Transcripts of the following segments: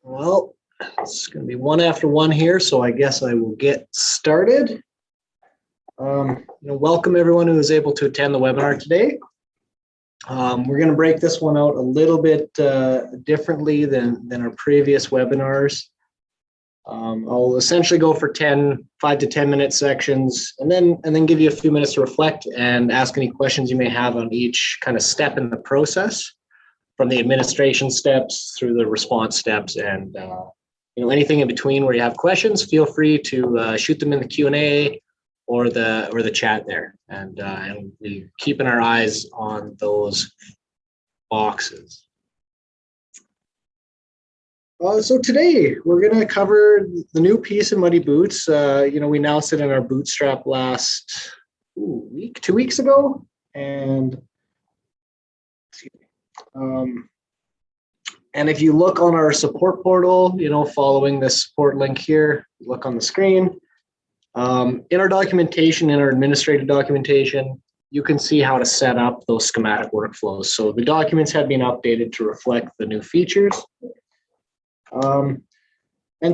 Well, it's going to be one after one here, so I guess I will get started. Welcome everyone who is able to attend the webinar today. We're going to break this one out a little bit differently than our previous webinars. I'll essentially go for 5 to 10 minute sections, and then give you a few minutes to reflect and ask any questions you may have on each kind of step in the process, from the administration steps through the response steps, and anything in between where you have questions. Feel free to shoot them in the Q&A or the chat there, and we're keeping our eyes on those boxes. So today we're going to cover the new piece in Muddy Boots. We announced it in our Bootstrap last 2 weeks ago, and if you look on our support portal, following this support link here, look on the screen. In our documentation, in our administrative documentation, you can see how to set up those schematic workflows. So the documents have been updated to reflect the new features. And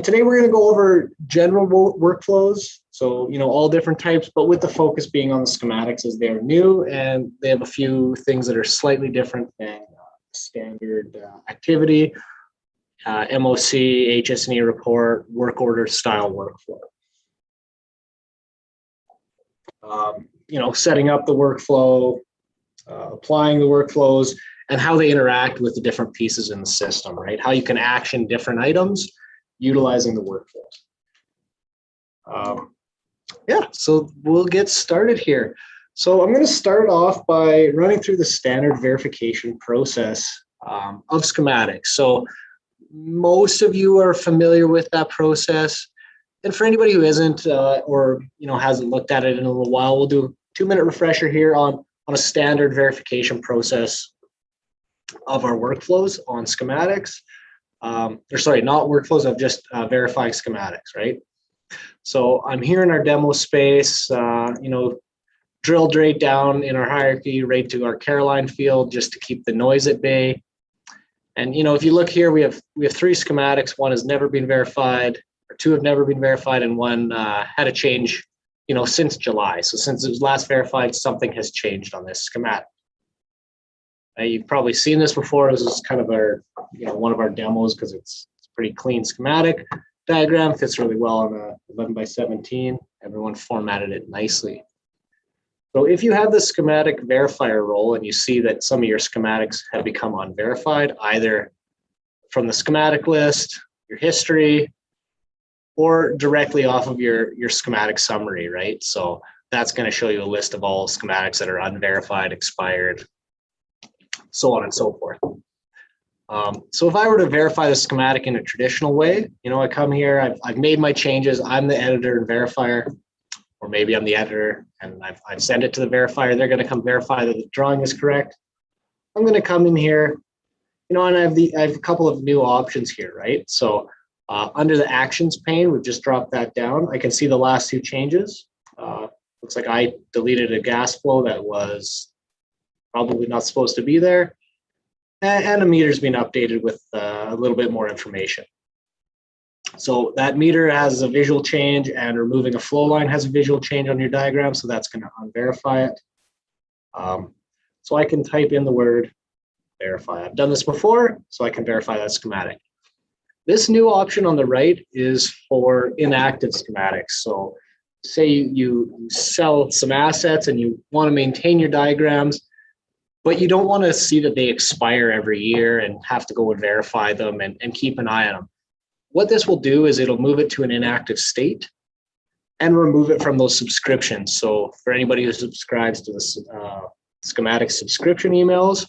today we're going to go over general workflows. So, all different types, but with the focus being on the schematics as they're new, and they have a few things that are slightly different than standard activity, MOC, HS&E report, work order style workflow. Setting up the workflow, applying the workflows, and how they interact with the different pieces in the system, right? How you can action different items utilizing the workflows. So we'll get started here. So I'm going to start off by running through the standard verification process of schematics. So most of you are familiar with that process. And for anybody who isn't or hasn't looked at it in a little while, we'll do a 2-minute refresher here on a standard verification process of our workflows on schematics. Not workflows, of just verifying schematics, right? So I'm here in our demo space, drilled right down in our hierarchy, right to our Caroline field, just to keep the noise at bay. And if you look here, we have 3 schematics. One has never been verified, or 2 have never been verified, and one had a change, since July. So since it was last verified, something has changed on this schematic. You've probably seen this before. This is kind of our, one of our demos, because it's a pretty clean schematic diagram. Fits really well on a 11x17. Everyone formatted it nicely. So if you have the schematic verifier role and you see that some of your schematics have become unverified, either from the schematic list, your history, or directly off of your schematic summary, right? So that's going to show you a list of all schematics that are unverified, expired, so on and so forth. So if I were to verify the schematic in a traditional way, I come here, I've made my changes, I'm the editor and verifier, or maybe I'm the editor and I've sent it to the verifier. They're going to come verify that the drawing is correct. I'm going to come in here, and I have a couple of new options here, right? So under the actions pane, we've just dropped that down. I can see the last 2 changes. Looks like I deleted a gas flow that was probably not supposed to be there. And a meter's been updated with a little bit more information. So that meter has a visual change, and removing a flow line has a visual change on your diagram, so that's going to unverify it. So I can type in the word verify. I've done this before, so I can verify that schematic. This new option on the right is for inactive schematics. So say you sell some assets and you want to maintain your diagrams, but you don't want to see that they expire every year and have to go and verify them and keep an eye on them. What this will do is it'll move it to an inactive state and remove it from those subscriptions. So for anybody who subscribes to the schematic subscription emails,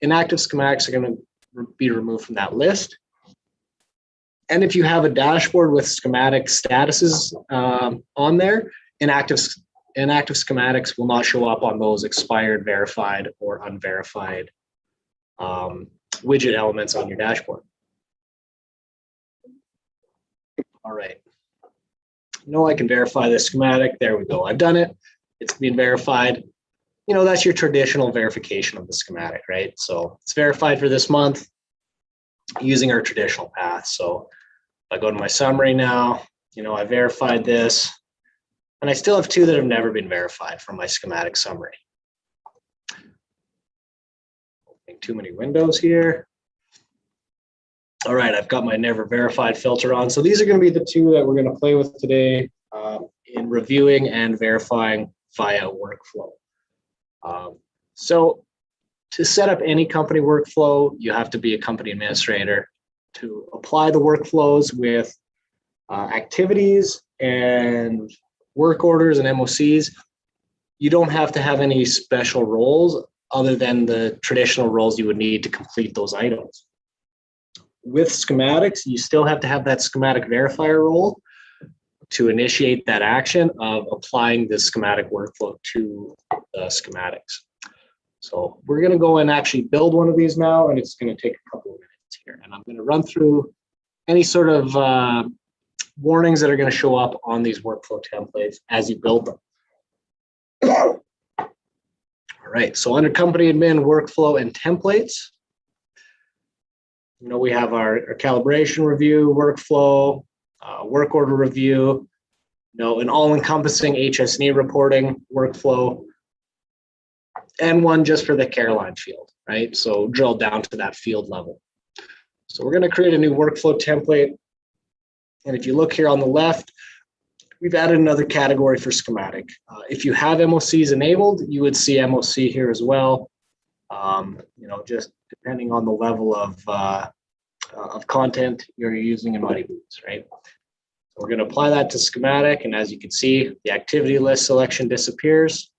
inactive schematics are going to be removed from that list. And if you have a dashboard with schematic statuses on there, inactive schematics will not show up on those expired, verified, or unverified widget elements on your dashboard. All right. I can verify the schematic. There we go. I've done it. It's been verified. That's your traditional verification of the schematic, right? So it's verified for this month. using our traditional path. So if I go to my summary now, I verified this, and I still have two that have never been verified from my schematic summary. Opening too many windows here. All right, I've got my never verified filter on. So these are going to be the two that we're going to play with today in reviewing and verifying via workflow. So to set up any company workflow, you have to be a company administrator. To apply the workflows with activities and work orders and MOCs, you don't have to have any special roles other than the traditional roles you would need to complete those items. With schematics, you still have to have that schematic verifier role to initiate that action of applying the schematic workflow to the schematics. So we're going to go and actually build one of these now, and it's going to take a couple of minutes here. And I'm going to run through any sort of warnings that are going to show up on these workflow templates as you build them. All right, so under company admin, workflow, and templates, we have our calibration review, workflow, work order review, an all-encompassing HS&E reporting workflow, and one just for the care line field, right? So drill down to that field level. So we're going to create a new workflow template. And if you look here on the left, we've added another category for schematic. If you have MOCs enabled, you would see MOC here as well. Just depending on the level of content you're using in Muddy Boots, right? So we're going to apply that to schematic, and as you can see, the activity list selection disappears.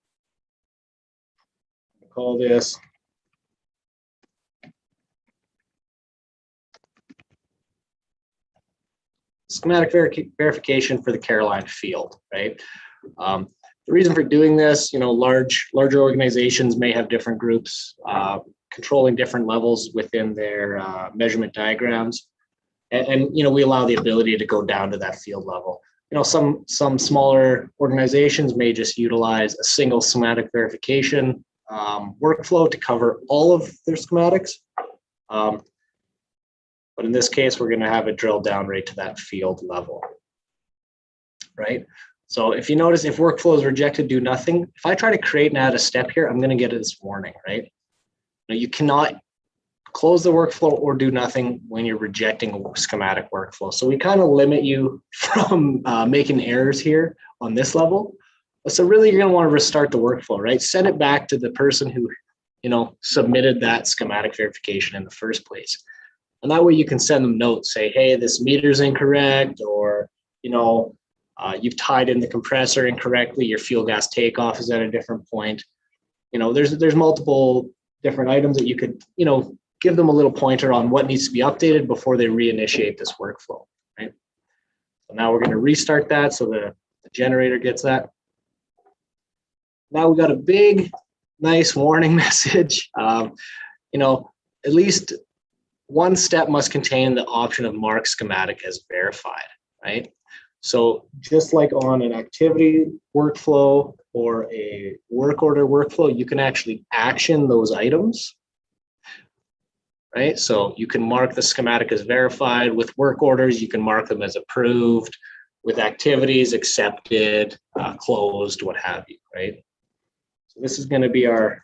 We'll call this schematic verification for the care line field, right? The reason for doing this, larger organizations may have different groups controlling different levels within their measurement diagrams. And we allow the ability to go down to that field level. Some smaller organizations may just utilize a single schematic verification workflow to cover all of their schematics. But in this case, we're going to have it drill down right to that field level, right? So if you notice, if workflow is rejected, do nothing. If I try to create and add a step here, I'm going to get this warning, right? Now, you cannot close the workflow or do nothing when you're rejecting a schematic workflow. So we kind of limit you from making errors here on this level. So really, you're going to want to restart the workflow, right? Send it back to the person who, submitted that schematic verification in the first place. And that way you can send them notes, say, hey, this meter's incorrect, or, you've tied in the compressor incorrectly, your fuel gas takeoff is at a different point. There's multiple different items that you could, give them a little pointer on what needs to be updated before they reinitiate this workflow, right? So now we're going to restart that so the generator gets that. Now we got a big, nice warning message. At least one step must contain the option of mark schematic as verified, right? So just like on an activity workflow or a work order workflow, you can actually action those items, right? So you can mark the schematic as verified. With work orders, you can mark them as approved. With activities, accepted, closed, what have you, right? So this is going to be our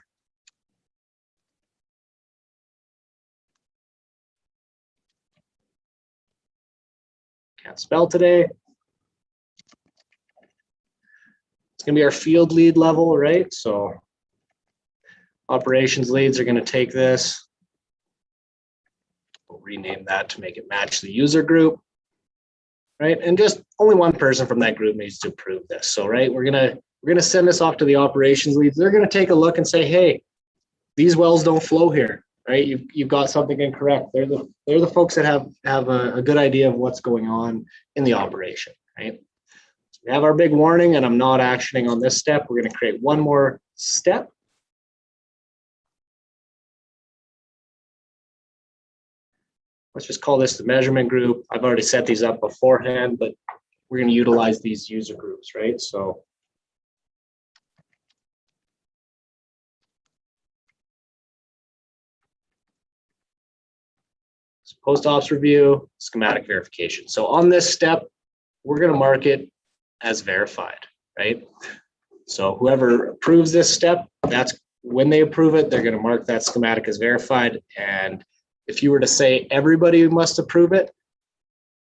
can't spell today. It's going to be our field lead level, right? So operations leads are going to take this. We'll rename that to make it match the user group, right? And just only one person from that group needs to approve this. So, right, we're gonna send this off to the operations leads. They're going to take a look and say, hey, these wells don't flow here, right? You've got something incorrect. They're the folks that have a good idea of what's going on in the operation, right? So we have our big warning, and I'm not actioning on this step. We're going to create one more step. Let's just call this the measurement group. I've already set these up beforehand, but we're going to utilize these user groups, right? So Post-ops review, schematic verification. So on this step, we're going to mark it as verified, right? So whoever approves this step, that's when they approve it, they're going to mark that schematic as verified. And if you were to say everybody must approve it,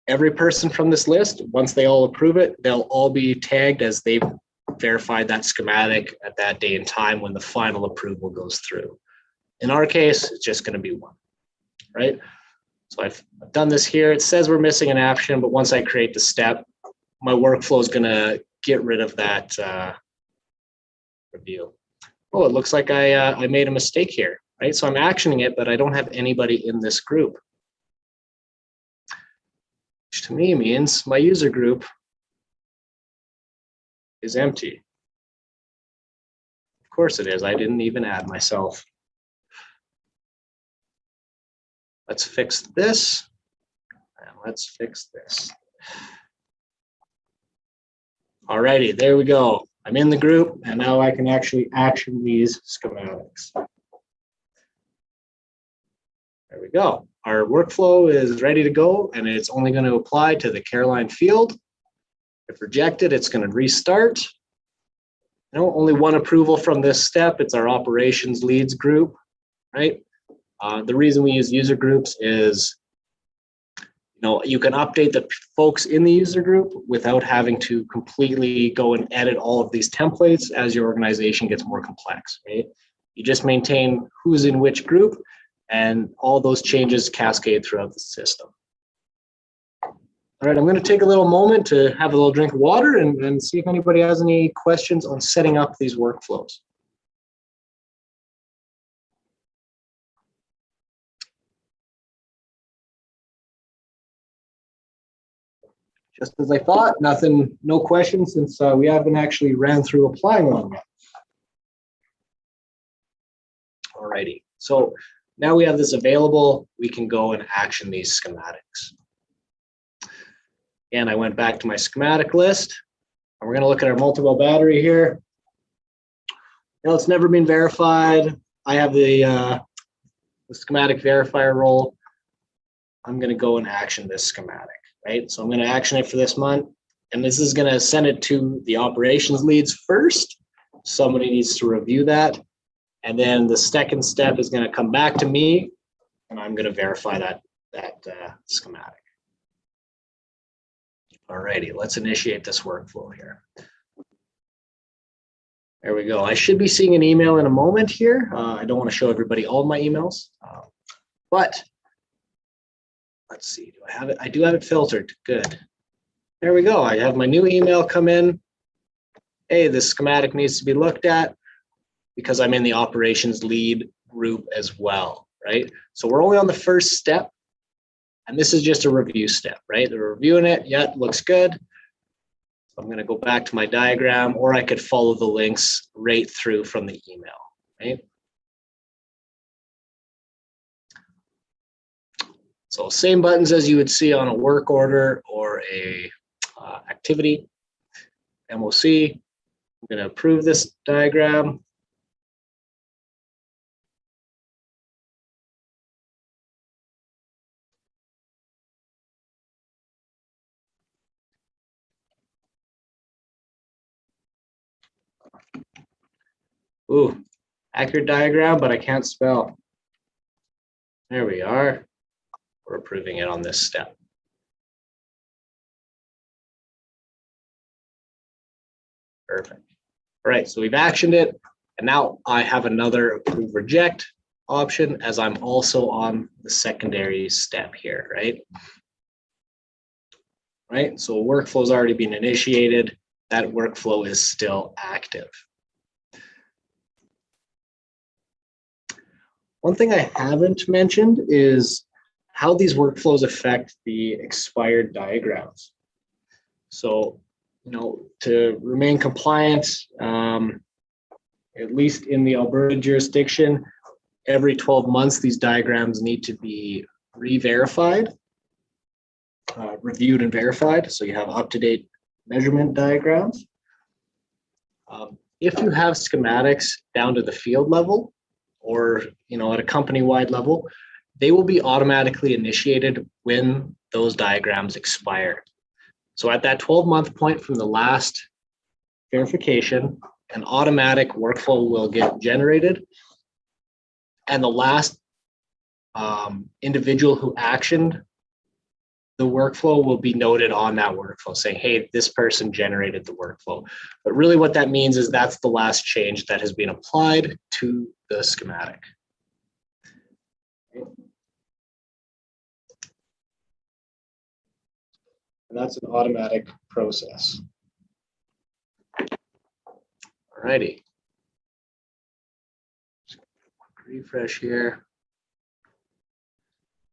every person from this list, once they all approve it, they'll all be tagged as they've verified that schematic at that day and time when the final approval goes through. In our case, it's just going to be one, right? So I've done this here. It says we're missing an action, but once I create the step, my workflow is going to get rid of that review. Oh, it looks like I made a mistake here, right? So I'm actioning it, but I don't have anybody in this group, which to me means my user group is empty. Of course it is. I didn't even add myself. Let's fix this, and let's fix this. Alrighty, there we go. I'm in the group, and now I can actually action these schematics. There we go. Our workflow is ready to go, and it's only going to apply to the Caroline field. If rejected, it's going to restart. Only one approval from this step. It's our operations leads group, right? The reason we use user groups is, you can update the folks in the user group without having to completely go and edit all of these templates as your organization gets more complex, right? You just maintain who's in which group, and all those changes cascade throughout the system. All right, I'm going to take a little moment to have a little drink of water and see if anybody has any questions on setting up these workflows. Just as I thought, no questions since we haven't actually ran through applying one yet. Alrighty, so now we have this available, we can go and action these schematics. And I went back to my schematic list, and we're gonna look at our multi-well battery here. It's never been verified. I have the schematic verifier role. I'm gonna go and action this schematic. Right, so I'm going to action it for this month, and this is going to send it to the operations leads first. Somebody needs to review that, and then the second step is going to come back to me, and I'm going to verify that schematic. Alrighty, let's initiate this workflow here. There we go. I should be seeing an email in a moment here. I don't want to show everybody all my emails, but let's see, do I have it? I do have it filtered. Good. There we go. I have my new email come in. Hey, this schematic needs to be looked at because I'm in the operations lead group as well, right? So we're only on the first step, and this is just a review step, right? They're reviewing it. Yeah, it looks good. So I'm going to go back to my diagram, or I could follow the links right through from the email, right? So same buttons as you would see on a work order or a activity. MOC, I'm going to approve this diagram. Ooh, accurate diagram, but I can't spell. There we are. We're approving it on this step. Perfect. All right, so we've actioned it, and now I have another approve reject option as I'm also on the secondary step here, right? Right, so workflow's already been initiated. That workflow is still active. One thing I haven't mentioned is how these workflows affect the expired diagrams. So, to remain compliant, at least in the Alberta jurisdiction, every 12 months, these diagrams need to be re-verified, reviewed and verified. So you have up-to-date measurement diagrams. If you have schematics down to the field level, or at a company-wide level, they will be automatically initiated when those diagrams expire. So at that 12-month point from the last verification, an automatic workflow will get generated, and the last individual who actioned the workflow will be noted on that workflow saying, hey, this person generated the workflow. But really what that means is that's the last change that has been applied to the schematic. And that's an automatic process. All righty. Refresh here.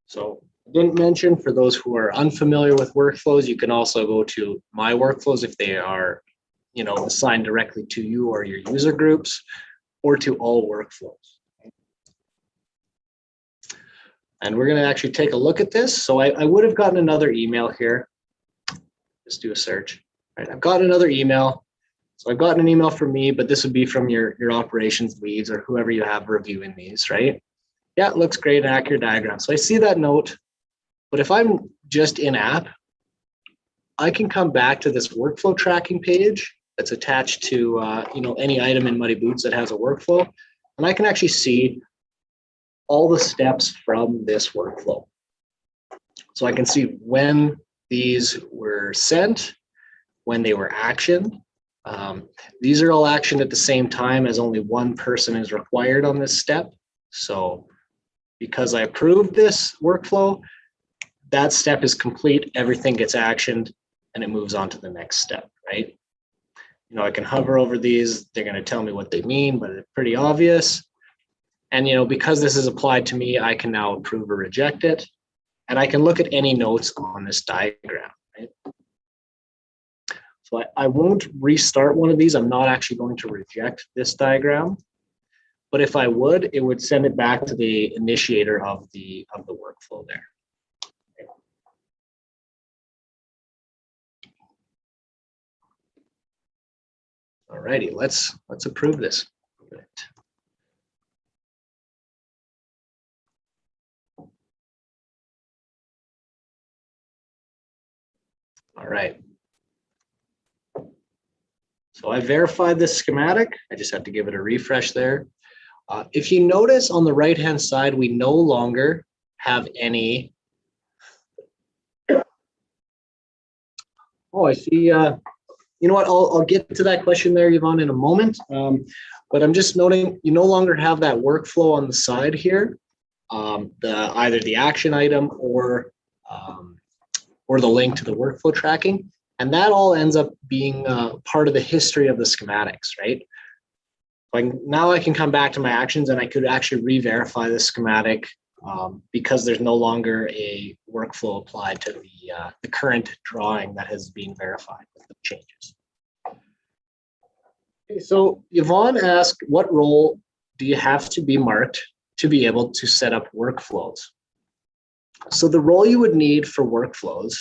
So I didn't mention, for those who are unfamiliar with workflows, you can also go to My Workflows if they are, assigned directly to you or your user groups, or to All Workflows. And we're going to actually take a look at this. So I would have gotten another email here. Just do a search. All right, I've got another email. So I've gotten an email from me, but this would be from your operations leads or whoever you have reviewing these, right? Yeah, it looks great, accurate diagram. So I see that note, but if I'm just in app, I can come back to this workflow tracking page that's attached to any item in Muddy Boots that has a workflow, and I can actually see all the steps from this workflow. So I can see when these were sent, when they were actioned. These are all actioned at the same time, as only one person is required on this step. So because I approved this workflow, that step is complete, everything gets actioned, and it moves on to the next step, right? I can hover over these, they're going to tell me what they mean, but it's pretty obvious. And because this is applied to me, I can now approve or reject it, and I can look at any notes on this diagram, right? So I won't restart one of these. I'm not actually going to reject this diagram, but if I would, it would send it back to the initiator of the workflow there. All righty, let's approve this. All right. So I verified this schematic. I just have to give it a refresh there. If you notice on the right-hand side, we no longer have any. Oh, I see. You know what? I'll get to that question there, Yvonne, in a moment. But I'm just noting you no longer have that workflow on the side here, either the action item or the link to the workflow tracking. And that all ends up being part of the history of the schematics, right? Like now I can come back to my actions and I could actually re-verify the schematic because there's no longer a workflow applied to the current drawing that has been verified with the changes. Okay, so Yvonne asked, what role do you have to be marked to be able to set up workflows? So the role you would need for workflows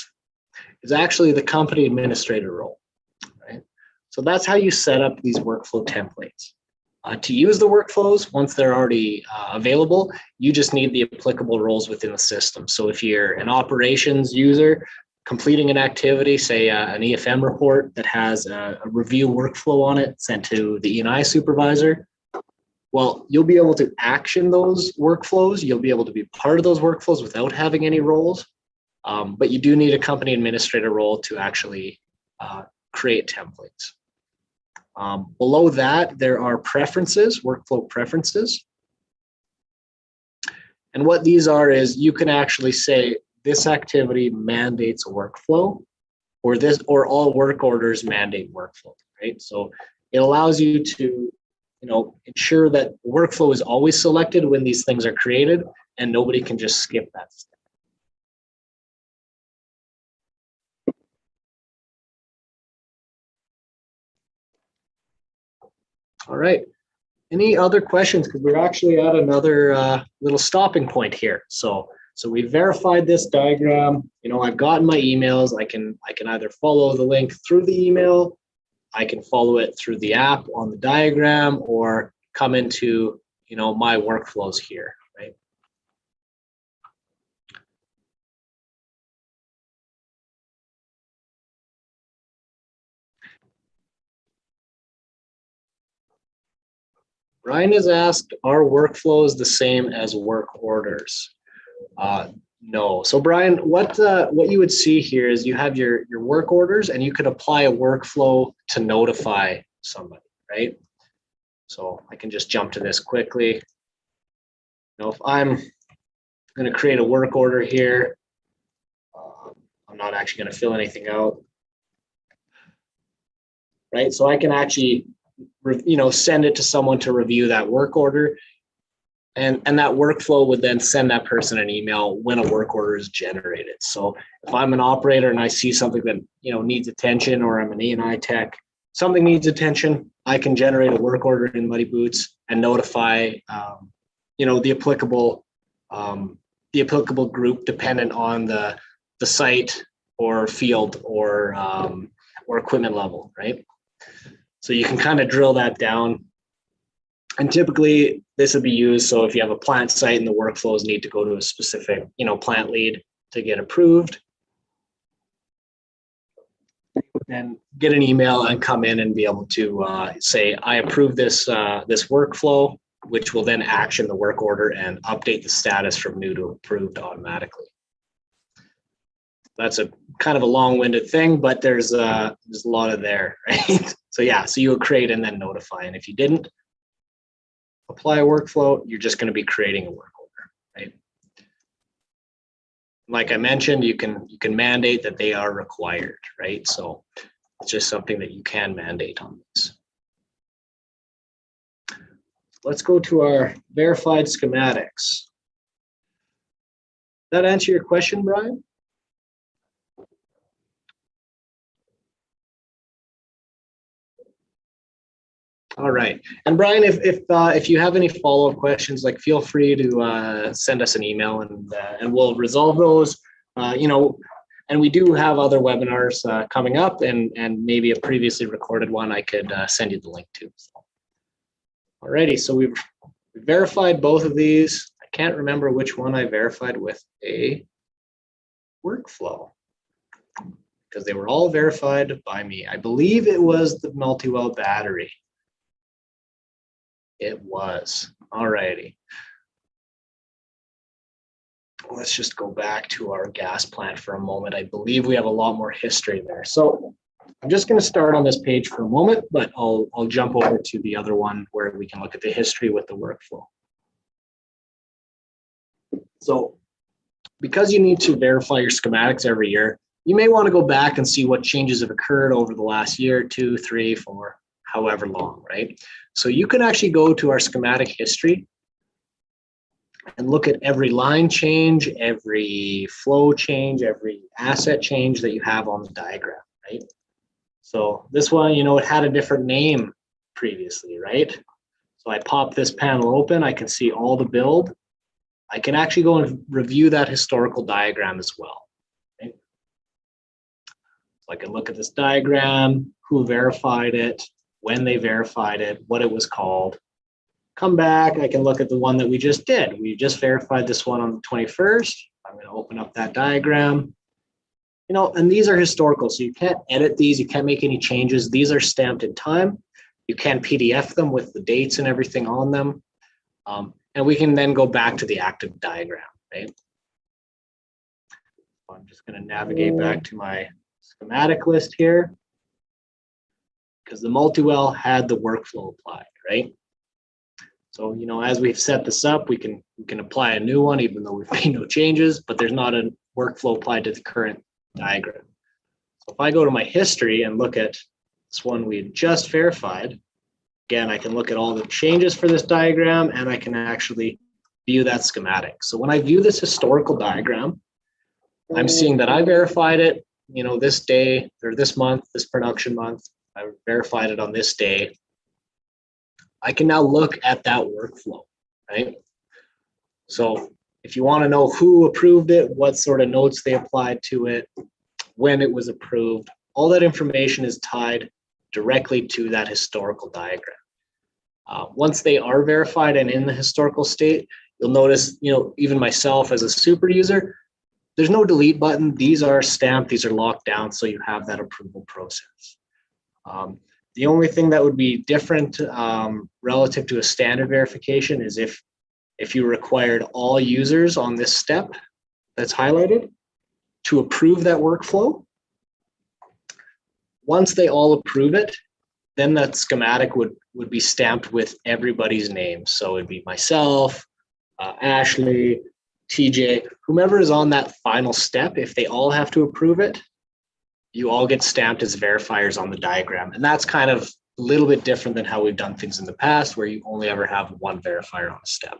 is actually the company administrator role, right? So that's how you set up these workflow templates. To use the workflows, once they're already available, you just need the applicable roles within the system. So if you're an operations user completing an activity, say an EFM report that has a review workflow on it sent to the E&I supervisor, well, you'll be able to action those workflows. You'll be able to be part of those workflows without having any roles. But you do need a company administrator role to actually create templates. Below that, there are preferences, workflow preferences. And what these are is you can actually say this activity mandates a workflow, or all work orders mandate workflow, right? So it allows you to ensure that workflow is always selected when these things are created and nobody can just skip that step. All right. Any other questions? Because we're actually at another little stopping point here. So we verified this diagram. I've gotten my emails. I can either follow the link through the email, I can follow it through the app on the diagram, or come into my workflows here, right? Ryan has asked, are workflows the same as work orders? No. So Brian, what you would see here is you have your work orders, and you could apply a workflow to notify somebody, right? So I can just jump to this quickly. If I'm going to create a work order here, I'm not actually going to fill anything out, right? So I can actually, send it to someone to review that work order. And that workflow would then send that person an email when a work order is generated. So if I'm an operator and I see something that needs attention, or I'm an E&I tech, something needs attention, I can generate a work order in Muddy Boots and notify the applicable group dependent on the site or field or equipment level, right? So you can kind of drill that down. And typically this would be used, so if you have a plant site and the workflows need to go to a specific, plant lead to get approved, then get an email and come in and be able to say, I approve this workflow, which will then action the work order and update the status from new to approved automatically. That's a kind of a long-winded thing, but there's a lot of there, right? So yeah, so you would create and then notify, and if you didn't apply a workflow, you're just going to be creating a work order, right? Like I mentioned, you can mandate that they are required, right? So it's just something that you can mandate on this. Let's go to our verified schematics. Does that answer your question, Brian? All right, and Brian, if you have any follow-up questions, like feel free to send us an email, and we'll resolve those. And we do have other webinars coming up, and maybe a previously recorded one I could send you the link to. Alrighty, so we've verified both of these. I can't remember which one I verified with a workflow, because they were all verified by me. I believe it was the multi-well battery. It was. Alrighty. Let's just go back to our gas plant for a moment. I believe we have a lot more history there. So I'm just going to start on this page for a moment, but I'll jump over to the other one where we can look at the history with the workflow. So because you need to verify your schematics every year, you may want to go back and see what changes have occurred over the last year, 2, 3, 4, however long, right? So you can actually go to our schematic history and look at every line change, every flow change, every asset change that you have on the diagram, right? So this one, it had a different name previously, right? So I pop this panel open, I can see all the build. I can actually go and review that historical diagram as well, right? So I can look at this diagram, who verified it, when they verified it, what it was called. Come back, I can look at the one that we just did. We just verified this one on the 21st. I'm going to open up that diagram. And these are historical, so you can't edit these, you can't make any changes. These are stamped in time. You can PDF them with the dates and everything on them. And we can then go back to the active diagram, right? So I'm just going to navigate back to my schematic list here, because the multi-well had the workflow applied, right? So, as we've set this up, we can apply a new one, even though we've made no changes, but there's not a workflow applied to the current diagram. So if I go to my history and look at this one we had just verified, again, I can look at all the changes for this diagram, and I can actually view that schematic. So when I view this historical diagram, I'm seeing that I verified it, this day or this month, this production month. I verified it on this day. I can now look at that workflow, right? So if you want to know who approved it, what sort of notes they applied to it, when it was approved, all that information is tied directly to that historical diagram. Once they are verified and in the historical state, you'll notice, even myself as a super user, there's no delete button. These are stamped, these are locked down, so you have that approval process. The only thing that would be different relative to a standard verification is if you required all users on this step that's highlighted to approve that workflow. Once they all approve it, then that schematic would be stamped with everybody's name. So it'd be myself, Ashley, TJ, whomever is on that final step. If they all have to approve it, you all get stamped as verifiers on the diagram. And that's kind of a little bit different than how we've done things in the past, where you only ever have one verifier on a step.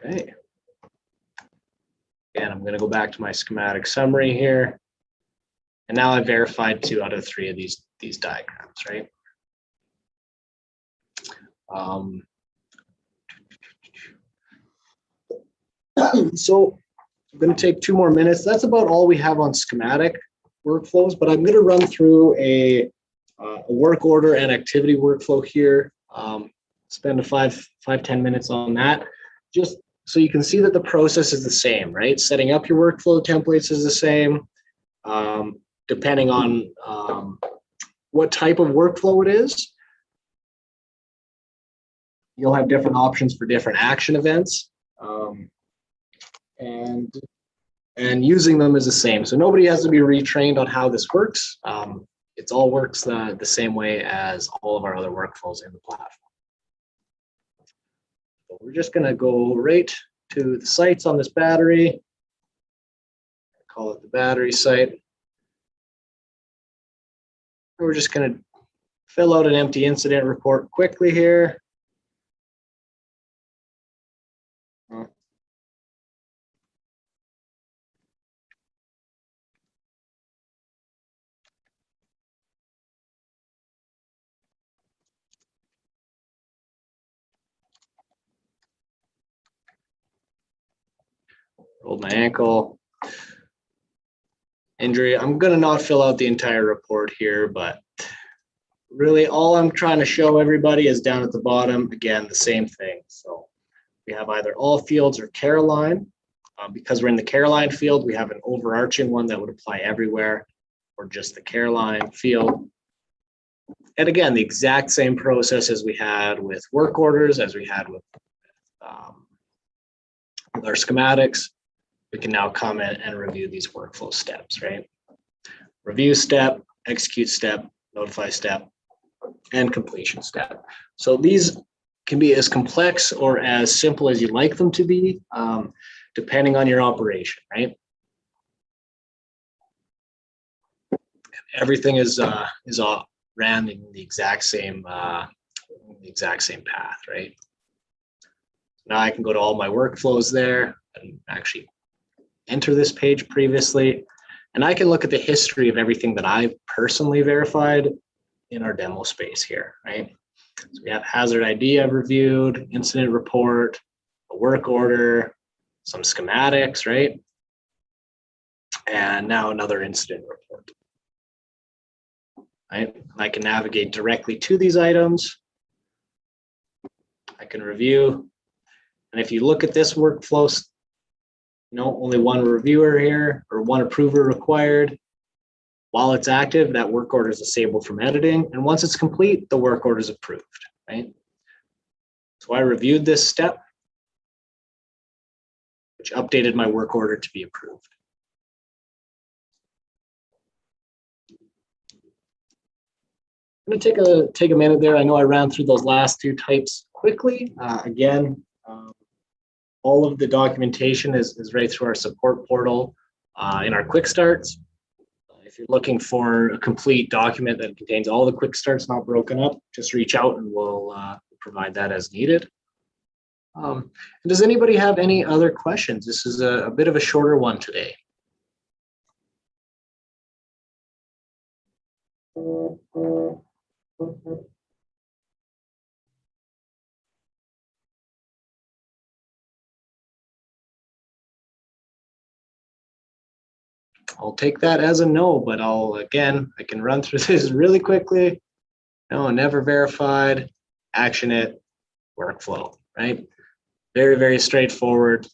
Okay. And I'm going to go back to my schematic summary here. And now I've verified 2 out of 3 of these diagrams, right? So I'm going to take 2 more minutes. That's about all we have on schematic workflows, but I'm going to run through a work order and activity workflow here. Spend a 5-10 minutes on that, just so you can see that the process is the same, right? Setting up your workflow templates is the same. Depending on what type of workflow it is, you'll have different options for different action events. And using them is the same. So nobody has to be retrained on how this works. It all works the same way as all of our other workflows in the platform. So we're just going to go right to the sites on this battery. Call it the battery site. We're just going to fill out an empty incident report quickly here. Rolled my ankle. Injury. I'm going to not fill out the entire report here, but really all I'm trying to show everybody is down at the bottom, again, the same thing. So we have either all fields or Caroline. Because we're in the Caroline field, we have an overarching one that would apply everywhere, or just the Caroline field. And again, the exact same process as we had with work orders, as we had with our schematics. We can now come in and review these workflow steps, right? Review step, execute step, notify step, and completion step. So these can be as complex or as simple as you'd like them to be, depending on your operation, right? Everything is all ran in the exact same path, right? Now I can go to all my workflows there and actually enter this page previously, and I can look at the history of everything that I've personally verified in our demo space here, right? So we have hazard ID I've reviewed, incident report, a work order, some schematics, right? And now another incident report, right? I can navigate directly to these items. I can review. And if you look at this workflow, only one reviewer here or one approver required. While it's active, that work order is disabled from editing. And once it's complete, the work order is approved, right? So I reviewed this step, which updated my work order to be approved. I'm going to take a minute there. I know I ran through those last 2 types quickly. All of the documentation is right through our support portal in our quick starts. If you're looking for a complete document that contains all the quick starts not broken up, just reach out and we'll provide that as needed. And does anybody have any other questions? This is a bit of a shorter one today. I'll take that as a no, but I can run through this really quickly. No, never verified, action it, workflow, right? Very, very straightforward,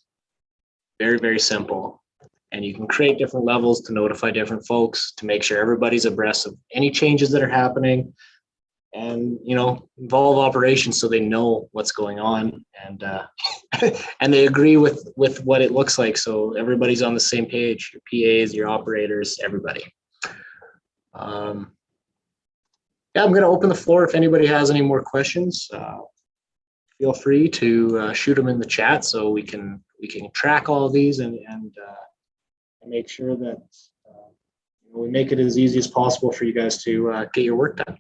very, very simple. And you can create different levels to notify different folks to make sure everybody's abreast of any changes that are happening, and involve operations so they know what's going on, and and they agree with what it looks like, so everybody's on the same page, your PAs, your operators, everybody. Yeah, I'm going to open the floor. If anybody has any more questions, feel free to shoot them in the chat so we can track all of these and make sure that we make it as easy as possible for you guys to get your work done.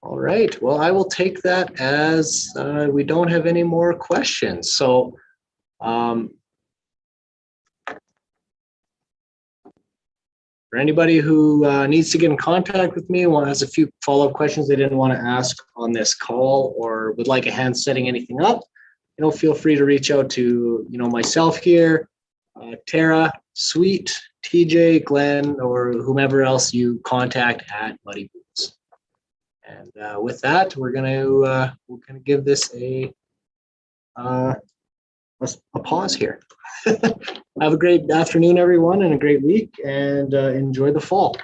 All right, well, I will take that as we don't have any more questions. So for anybody who needs to get in contact with me, has a few follow-up questions they didn't want to ask on this call, or would like a hand setting anything up, feel free to reach out to myself here, Tara, Sweet, TJ, Glenn, or whomever else you contact at Muddy Boots. And with that, we're gonna give this a pause here. Have a great afternoon, everyone, and a great week, and enjoy the fall.